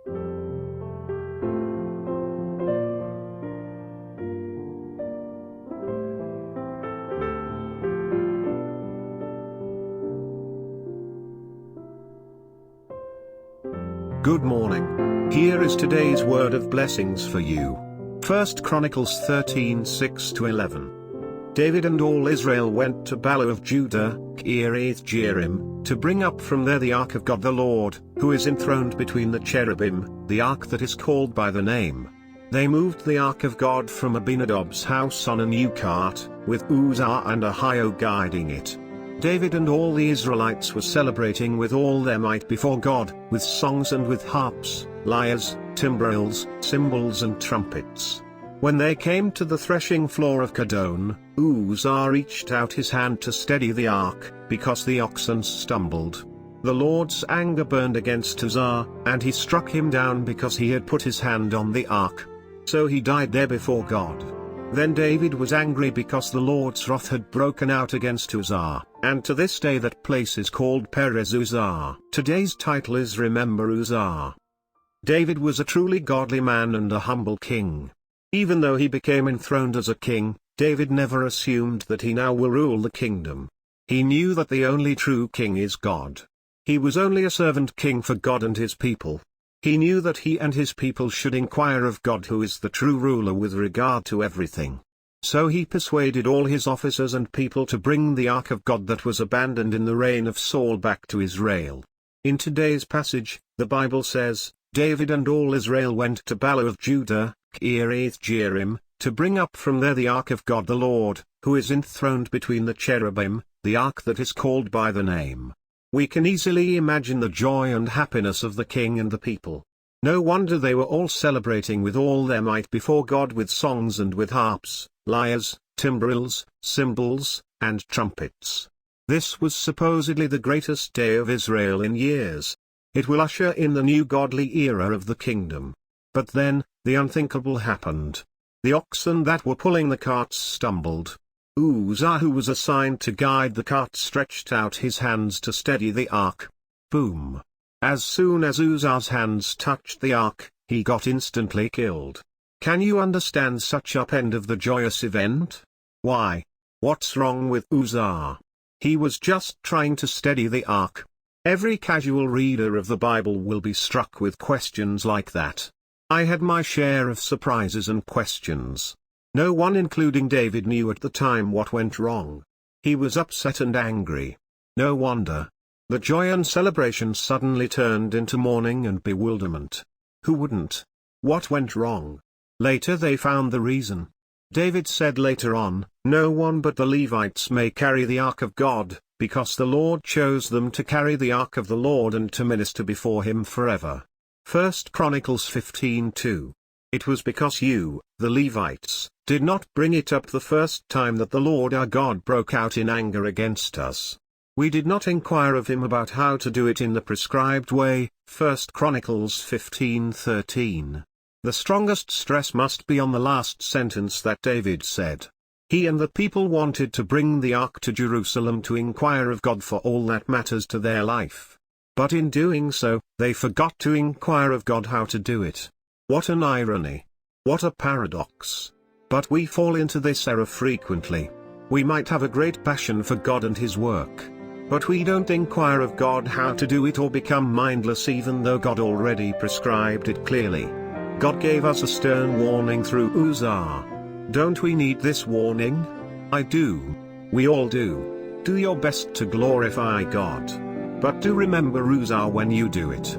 Good morning. Here is today's word of blessings for you. 1 Chronicles 13:6-11. David and all Israel went to Baalah of Judah, Kiriath Jearim, to bring up from there the ark of God the Lord, who is enthroned between the cherubim, the ark that is called by the name. They moved the ark of God from Abinadab's house on a new cart, with Uzzah and Ahio guiding it. David and all the Israelites were celebrating with all their might before God, with songs and with harps, lyres, timbrels, cymbals and trumpets. When they came to the threshing floor of Kidon, Uzzah reached out his hand to steady the ark, because the oxen stumbled. The Lord's anger burned against Uzzah, and he struck him down because he had put his hand on the ark. So he died there before God. Then David was angry because the Lord's wrath had broken out against Uzzah, and to this day that place is called Perez Uzzah. Today's title is Remember Uzzah. David was a truly godly man and a humble king. Even though he became enthroned as a king, David never assumed that he now will rule the kingdom. He knew that the only true king is God. He was only a servant king for God and his people. He knew that he and his people should inquire of God, who is the true ruler with regard to everything. So he persuaded all his officers and people to bring the ark of God that was abandoned in the reign of Saul back to Israel. In today's passage, the Bible says, David and all Israel went to Baalah of Judah, Kiriath Jearim, to bring up from there the ark of God the Lord, who is enthroned between the cherubim, the ark that is called by the name. We can easily imagine the joy and happiness of the king and the people. No wonder they were all celebrating with all their might before God with songs and with harps, lyres, timbrels, cymbals, and trumpets. This was supposedly the greatest day of Israel in years. It will usher in the new godly era of the kingdom. But then, the unthinkable happened. The oxen that were pulling the carts stumbled. Uzzah, who was assigned to guide the cart, stretched out his hands to steady the ark. Boom! As soon as Uzzah's hands touched the ark, he got instantly killed. Can you understand such upend of the joyous event? Why? What's wrong with Uzzah? He was just trying to steady the ark. Every casual reader of the Bible will be struck with questions like that. I had my share of surprises and questions. No one, including David, knew at the time what went wrong. He was upset and angry. No wonder. The joy and celebration suddenly turned into mourning and bewilderment. Who wouldn't? What went wrong? Later they found the reason. David said later on, "No one but the Levites may carry the ark of God, because the Lord chose them to carry the ark of the Lord and to minister before him forever." 1 Chronicles 15:2. It was because you, the Levites, did not bring it up the first time that the Lord our God broke out in anger against us. We did not inquire of him about how to do it in the prescribed way. 1 Chronicles 15:13. The strongest stress must be on the last sentence that David said. He and the people wanted to bring the ark to Jerusalem to inquire of God for all that matters to their life. But in doing so, they forgot to inquire of God how to do it. What an irony! What a paradox! But we fall into this error frequently. We might have a great passion for God and his work. But we don't inquire of God how to do it, or become mindless even though God already prescribed it clearly. God gave us a stern warning through Uzzah. Don't we need this warning? I do. We all do. Do your best to glorify God. But do remember Uzzah when you do it.